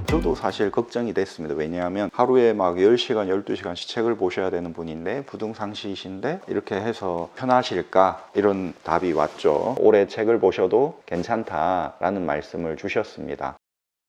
저도 사실 걱정이 됐습니다. 왜냐하면 하루에 막 10시간, 12시간씩 책을 보셔야 되는 분인데 부등상시이신데 이렇게 해서 편하실까? 이런 답이 왔죠. 오래 책을 보셔도 괜찮다라는 말씀을 주셨습니다.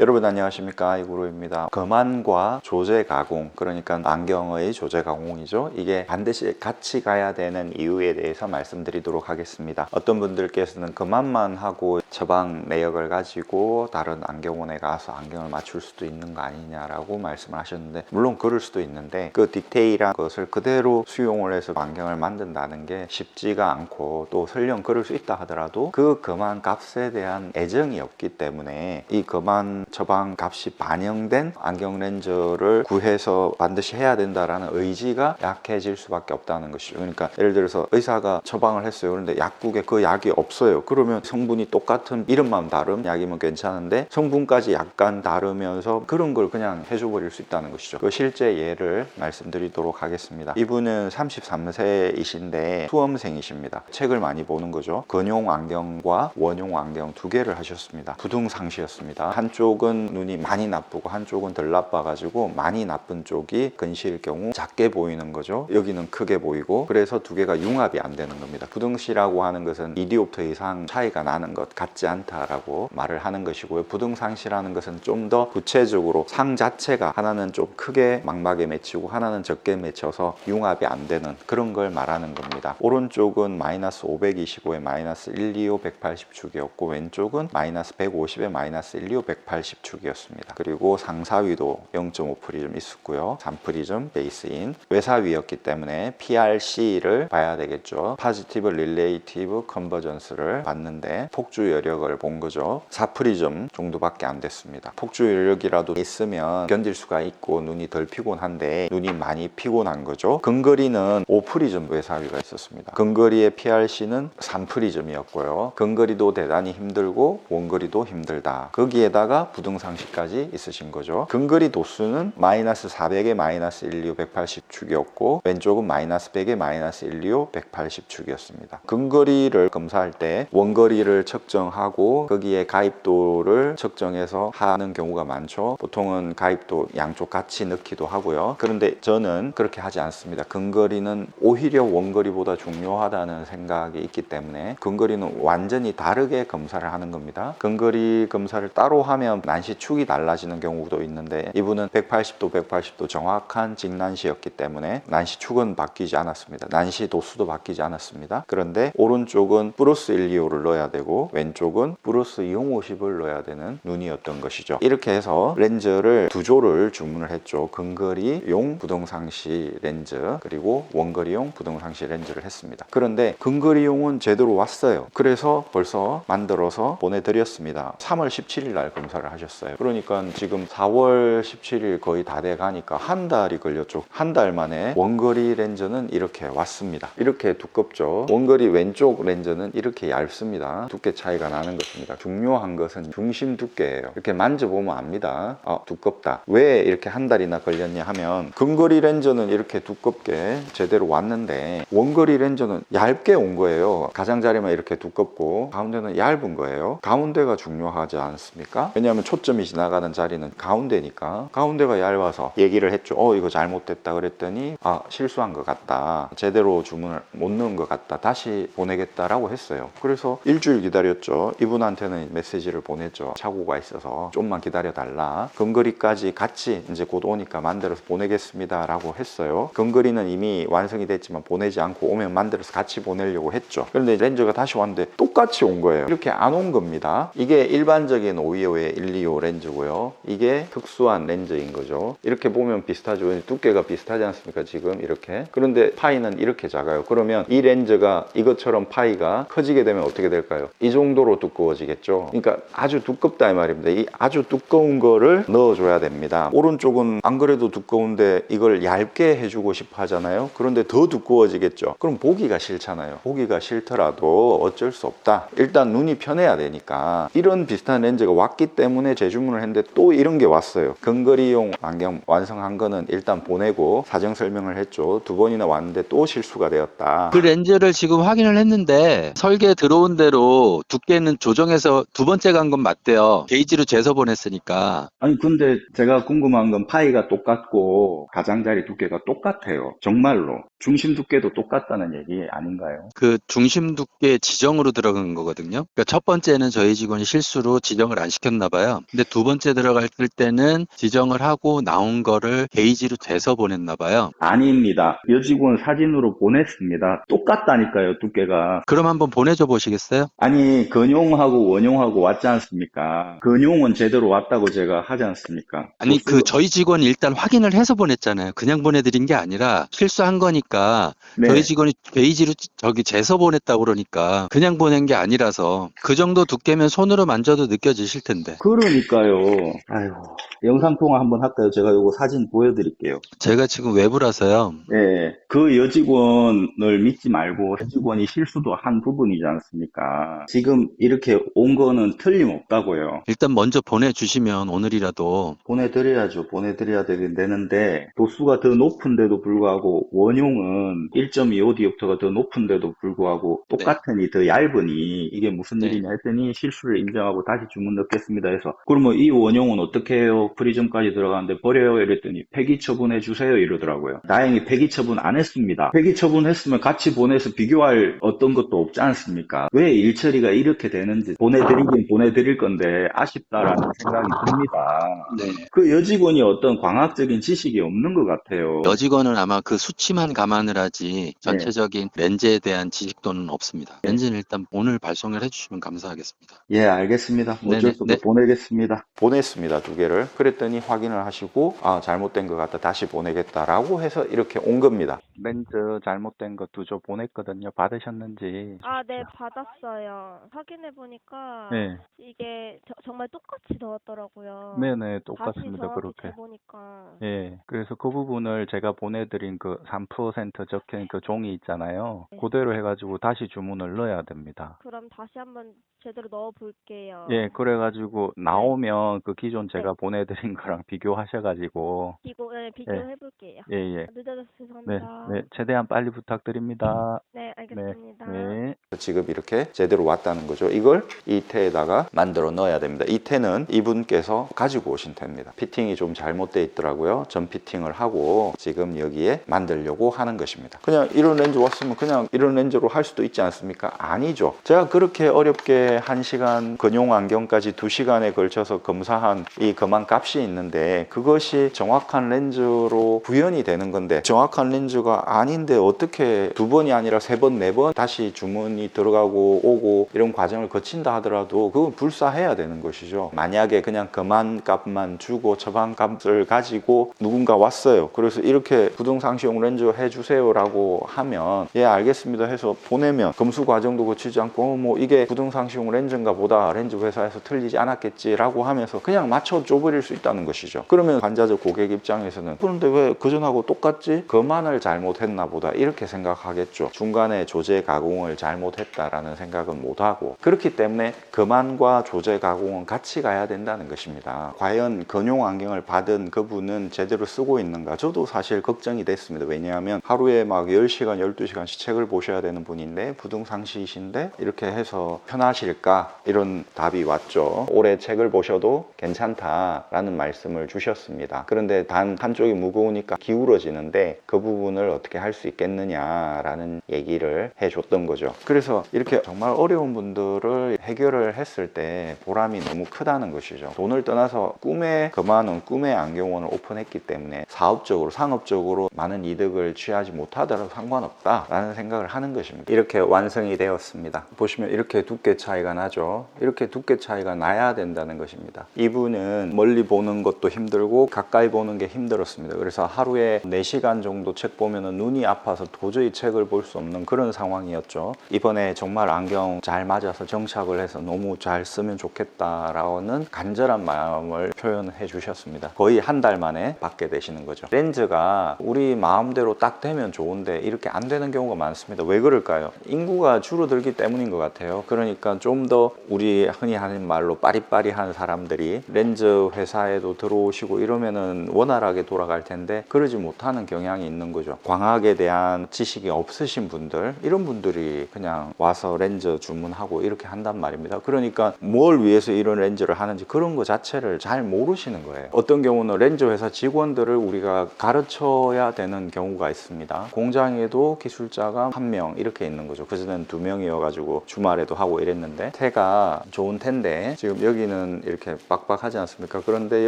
여러분 안녕하십니까, 이구루입니다. 거만과 조제 가공, 그러니까 안경의 조제 가공이죠. 이게 반드시 같이 가야 되는 이유에 대해서 말씀드리도록 하겠습니다. 어떤 분들께서는 거만만 하고 처방 내역을 가지고 다른 안경원에 가서 안경을 맞출 수도 있는 거 아니냐라고 말씀을 하셨는데, 물론 그럴 수도 있는데 그 디테일한 것을 그대로 수용을 해서 안경을 만든다는 게 쉽지가 않고, 또 설령 그럴 수 있다 하더라도 그 거만 값에 대한 애정이 없기 때문에 이 거만 처방 값이 반영된 안경 렌즈를 구해서 반드시 해야 된다라는 의지가 약해질 수밖에 없다는 것이죠. 그러니까 예를 들어서 의사가 처방을 했어요. 그런데 약국에 그 약이 없어요. 그러면 성분이 똑같은 이름만 다른 약이면 괜찮은데 성분까지 약간 다르면서 그런 걸 그냥 해줘 버릴 수 있다는 것이죠. 그 실제 예를 말씀드리도록 하겠습니다. 이분은 33세이신데 수험생이십니다. 책을 많이 보는 거죠. 근용 안경과 원용 안경 두 개를 하셨습니다. 부등상시였습니다. 한쪽은 눈이 많이 나쁘고 한쪽은 덜 나빠가지고 많이 나쁜 쪽이 근시일 경우 작게 보이는 거죠. 여기는 크게 보이고, 그래서 두 개가 융합이 안 되는 겁니다. 부등시라고 하는 것은 2디옵터 이상 차이가 나는 것 같지 않다라고 말을 하는 것이고요. 부등상시라는 것은 좀 더 구체적으로 상 자체가 하나는 좀 크게 망막에 맺히고 하나는 적게 맺혀서 융합이 안 되는 그런 걸 말하는 겁니다. 오른쪽은 마이너스 525에 마이너스 125 180축이었고 왼쪽은 마이너스 150에 마이너스 125 180축이었습니다. 그리고 상사위도 0.5프리즘 있었고요. 3프리즘 베이스인 외사위였기 때문에 PRC를 봐야 되겠죠. 파지티브 릴레이티브 컨버전스를 봤는데 폭주 여력을 본 거죠. 4프리즘 정도밖에 안 됐습니다. 폭주 여력이라도 있으면 견딜 수가 있고 눈이 덜 피곤한데 눈이 많이 피곤한 거죠. 근거리는 5프리즘 외사위가 있었습니다. 근거리의 PRC는 3프리즘이었고요. 근거리도 대단히 힘들고 원거리도 힘들다. 거기에다가 부등상시까지 있으신 거죠. 근거리 도수는 마이너스 400에 마이너스 125 180축이었고 왼쪽은 마이너스 100에 마이너스 125 180축이었습니다. 근거리를 검사할 때 원거리를 측정하고 거기에 가입도를 측정해서 하는 경우가 많죠. 보통은 가입도 양쪽 같이 넣기도 하고요. 그런데 저는 그렇게 하지 않습니다. 근거리는 오히려 원거리보다 중요하다는 생각이 있기 때문에 근거리는 완전히 다르게 검사를 하는 겁니다. 근거리 검사를 따로 하면 난시축이 달라지는 경우도 있는데 이분은 180도 180도 정확한 직난시였기 때문에 난시축은 바뀌지 않았습니다. 난시 도수도 바뀌지 않았습니다. 그런데 오른쪽은 플러스 125를 넣어야 되고 왼쪽은 플러스 2050을 넣어야 되는 눈이었던 것이죠. 이렇게 해서 렌즈를 두 조를 주문을 했죠. 근거리용 부등상시 렌즈 그리고 원거리용 부등상시 렌즈를 했습니다. 그런데 근거리용은 제대로 왔어요. 그래서 벌써 만들어서 보내드렸습니다. 3월 17일 날 검사를 하셨어요. 그러니까 지금 4월 17일 거의 다 돼 가니까 한 달이 걸렸죠. 한 달 만에 원거리 렌즈는 이렇게 왔습니다. 이렇게 두껍죠. 원거리 왼쪽 렌즈는 이렇게 얇습니다. 두께 차이가 나는 것입니다. 중요한 것은 중심 두께예요. 이렇게 만져보면 압니다. 두껍다. 왜 이렇게 한 달이나 걸렸냐 하면 근거리 렌즈는 이렇게 두껍게 제대로 왔는데 원거리 렌즈는 얇게 온 거예요. 가장자리만 이렇게 두껍고 가운데는 얇은 거예요. 가운데가 중요하지 않습니까? 왜냐하면 초점이 지나가는 자리는 가운데니까. 가운데가 얇아서 얘기를 했죠. 이거 잘못됐다 그랬더니 실수한 것 같다. 제대로 주문을 못 넣은 것 같다. 다시 보내겠다라고 했어요. 그래서 일주일 기다렸죠. 이분한테는 메시지를 보냈죠. 착오가 있어서 좀만 기다려달라. 근거리까지 같이 이제 곧 오니까 만들어서 보내겠습니다 라고 했어요. 근거리는 이미 완성이 됐지만 보내지 않고 오면 만들어서 같이 보내려고 했죠. 그런데 렌즈가 다시 왔는데 똑같이 온 거예요. 이렇게 안 온 겁니다. 이게 일반적인 525의 125 렌즈고요. 이게 특수한 렌즈인 거죠. 이렇게 보면 비슷하죠. 두께가 비슷하지 않습니까? 지금 이렇게. 그런데 파이는 이렇게 작아요. 그러면 이 렌즈가 이것처럼 파이가 커지게 되면 어떻게 될까요? 이 정도로 두꺼워지겠죠. 그러니까 아주 두껍다 이 말입니다. 이 아주 두꺼운 거를 넣어줘야 됩니다. 오른쪽은 안 그래도 두꺼운데 이걸 얇게 해주고 싶어 하잖아요. 그런데 더 두꺼워지겠죠. 그럼 보기가 싫잖아요. 보기가 싫더라도 어쩔 수 없다. 일단 눈이 편해야 되니까 이런 비슷한 렌즈가 왔기 때문에 때문에 재주문을 했는데 또 이런 게 왔어요. 근거리용 안경 완성한 거는 일단 보내고 사정 설명을 했죠. 두 번이나 왔는데 또 실수가 되었다. 그 렌즈를 지금 확인을 했는데 설계 들어온 대로 두께는 조정해서 두 번째 간 건 맞대요. 게이지로 재서 보냈으니까. 아니 근데 제가 궁금한 건 파이가 똑같고 가장자리 두께가 똑같아요. 정말로 중심 두께도 똑같다는 얘기 아닌가요? 그 중심 두께 지정으로 들어간 거거든요. 그러니까 첫 번째는 저희 직원이 실수로 지정을 안 시켰나 봐요. 근데 두 번째 들어갈 때는 지정을 하고 나온 거를 게이지로 재서 보냈나 봐요. 아닙니다. 여직원 사진으로 보냈습니다. 똑같다니까요, 두께가. 그럼 한번 보내줘 보시겠어요? 아니, 근용하고 원용하고 왔지 않습니까? 근용은 제대로 왔다고 제가 하지 않습니까? 아니, 그 저희 직원이 일단 확인을 해서 보냈잖아요. 그냥 보내드린 게 아니라 실수한 거니까 저희 네. 직원이 베이지로 저기 재서 보냈다고 그러니까 그냥 보낸 게 아니라서 그 정도 두께면 손으로 만져도 느껴지실 텐데. 그러니까요. 아이고. 영상통화 한번 할까요? 제가 요거 사진 보여드릴게요. 제가 지금 외부라서요. 예, 그 여직원을 믿지 말고 여직원이 실수도 한 부분이지 않습니까? 지금 이렇게 온 거는 틀림없다고요. 일단 먼저 보내주시면 오늘이라도 보내드려야죠. 보내드려야 되는데 도수가 더 높은데도 불구하고 원용은 1.25디옵터가 더 높은데도 불구하고 네, 똑같으니 더 얇으니 이게 무슨 네. 일이냐 했더니 실수를 인정하고 다시 주문 넣겠습니다 해서 그러면 이 원용은 어떻게 해요? 프리즘까지 들어가는데 버려요? 이랬더니 폐기 처분해 주세요 이러더라고요. 다행히 폐기 처분 안 했습니다. 폐기 처분했으면 같이 보내서 비교할 어떤 것도 없지 않습니까? 왜 일처리가 이렇게 되는지 보내드리긴 보내드릴 건데 아쉽다라는 생각이 듭니다. 네. 그 여직원이 어떤 광학적인 지식이 없는 것 같아요. 여직원은 아마 그 수치만 감안을 하지 네. 전체적인 렌즈에 대한 지식도는 없습니다. 네. 렌즈는 일단 오늘 발송을 해주시면 감사하겠습니다. 예, 알겠습니다. 네네, 어쩔 수 없고 네. 보내겠습니다. 보냈습니다, 두 개를. 그랬더니 확인을 하시고, 아, 잘못된 것 같다. 다시 보내겠다라고 해서 이렇게 온 겁니다. 렌즈 잘못된 거 두 조 보냈거든요. 받으셨는지. 아, 네, 받았어요. 확인해 보니까 네, 이게 정말 똑같이 넣었더라고요. 네네, 다시 똑같습니다. 정확히 그렇게. 재보니까. 예, 그래서 그 부분을 제가 보내드린 그 3% 적힌 그 종이 있잖아요. 네. 그대로 해가지고 다시 주문을 넣어야 됩니다. 그럼 다시 한번 제대로 넣어 볼게요. 예, 그래가지고 나오면 그 기존 제가 보내드린 거랑 비교하셔가지고 네, 비교해 볼게요. 예, 예. 늦어져서 네, 죄송합니다. 네, 최대한 빨리 부탁드립니다. 네, 알겠습니다. 네. 지금 이렇게 제대로 왔다는 거죠. 이걸 이 태에다가 만들어 넣어야 됩니다. 이 태는 이분께서 가지고 오신 태입니다. 피팅이 좀 잘못되어 있더라고요. 전 피팅을 하고 지금 여기에 만들려고 하는 것입니다. 그냥 이런 렌즈 왔으면 그냥 이런 렌즈로 할 수도 있지 않습니까? 아니죠. 제가 그렇게 어렵게 1시간 근용 안경까지 2시간에 걸쳐서 검사한 이 검한 값이 있는데 그것이 정확한 렌즈로 구현이 되는 건데 정확한 렌즈가 아닌데 어떻게 두 번이 아니라 세 번, 네 번 다시 주문이 들어가고 오고 이런 과정을 거친다 하더라도 그건 불사해야 되는 것이죠. 만약에 그냥 검한 값만 주고 처방 값을 가지고 누군가 왔어요. 그래서 이렇게 부등상시용 렌즈 해주세요 라고 하면 예 알겠습니다 해서 보내면 검수 과정도 거치지 않고 뭐 이게 부등상시용 렌즈인가 보다 렌즈 회사에서 틀리지 않았겠지 라고 하면서 그냥 맞춰 줘버릴 수 있다는 것이죠. 그러면 환자적 고객 입장에서는 그런데 왜 그전하고 똑같지? 검안을 잘못했나 보다 이렇게 생각하겠죠. 중간에 조제 가공을 잘못했다라는 생각은 못하고 그렇기 때문에 검안과 조제 가공은 같이 가야 된다는 것입니다. 과연 근용 안경을 받은 그분은 제대로 쓰고 있는가? 저도 사실 걱정이 됐습니다. 왜냐하면 하루에 막 10시간, 12시간씩 책을 보셔야 되는 분인데 부등상시이신데 이렇게 해서 편하실까? 이런 답이 왔죠. 올해 책을 보셔도 괜찮다라는 말씀을 주셨습니다. 그런데 단 한쪽이 무거우니까 기울어지는데 그 부분을 어떻게 할 수 있겠느냐라는 얘기를 해줬던 거죠. 그래서 이렇게 정말 어려운 분들을 해결을 했을 때 보람이 너무 크다는 것이죠. 돈을 떠나서 꿈의 그만은 꿈의 안경원을 오픈했기 때문에 사업적으로 상업적으로 많은 이득을 취하지 못하더라도 상관없다라는 생각을 하는 것입니다. 이렇게 완성이 되었습니다. 보시면 이렇게 두께 차이가 나죠. 이렇게 두께 차이가 나야 된다는 것입니다. 이분은 멀리 멀리 보는 것도 힘들고 가까이 보는 게 힘들었습니다. 그래서 하루에 4시간 정도 책 보면은 눈이 아파서 도저히 책을 볼 수 없는 그런 상황이었죠. 이번에 정말 안경 잘 맞아서 정착을 해서 너무 잘 쓰면 좋겠다라는 간절한 마음을 표현해 주셨습니다. 거의 한 달 만에 받게 되시는 거죠. 렌즈가 우리 마음대로 딱 되면 좋은데 이렇게 안 되는 경우가 많습니다. 왜 그럴까요? 인구가 줄어들기 때문인 것 같아요. 그러니까 좀 더 우리 흔히 하는 말로 빠리빠리한 사람들이 렌즈 회사에도 들어오시고 이러면은 원활하게 돌아갈 텐데 그러지 못하는 경향이 있는 거죠. 광학에 대한 지식이 없으신 분들, 이런 분들이 그냥 와서 렌즈 주문하고 이렇게 한단 말입니다. 그러니까 뭘 위해서 이런 렌즈를 하는지 그런 거 자체를 잘 모르시는 거예요. 어떤 경우는 렌즈 회사 직원들을 우리가 가르쳐야 되는 경우가 있습니다. 공장에도 기술자가 1명 이렇게 있는 거죠. 그전에는 2명이어가지고 주말에도 하고 이랬는데 태가 좋은 텐데 지금 여기는 이렇게 빡빡하지 않습니까? 그런데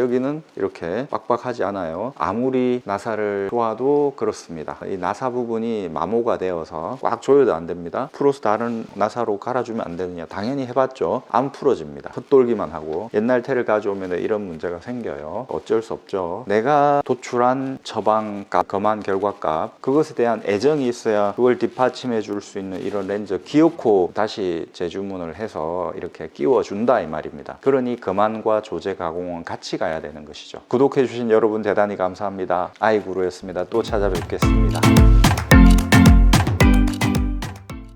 여기는 이렇게 빡빡하지 않아요. 아무리 나사를 좋아도 그렇습니다. 이 나사 부분이 마모가 되어서 꽉 조여도 안 됩니다. 풀어서 다른 나사로 갈아주면 안 되느냐? 당연히 해봤죠. 안 풀어집니다. 헛돌기만 하고. 옛날 태를 가져오면 이런 문제가 생겨요. 어쩔 수 없죠. 내가 도출한 처방값, 검한 결과값, 그것에 대한 애정이 있어야 그걸 뒷받침해 줄 수 있는 이런 렌즈 기어코 다시 재주문을 해서 이렇게 끼워준다 이 말입니다. 그러니 검안과 조제 가공은 같이 가야 되는 것이죠. 구독해 주신 여러분 대단히 감사합니다. 아이구루였습니다. 또 찾아뵙겠습니다.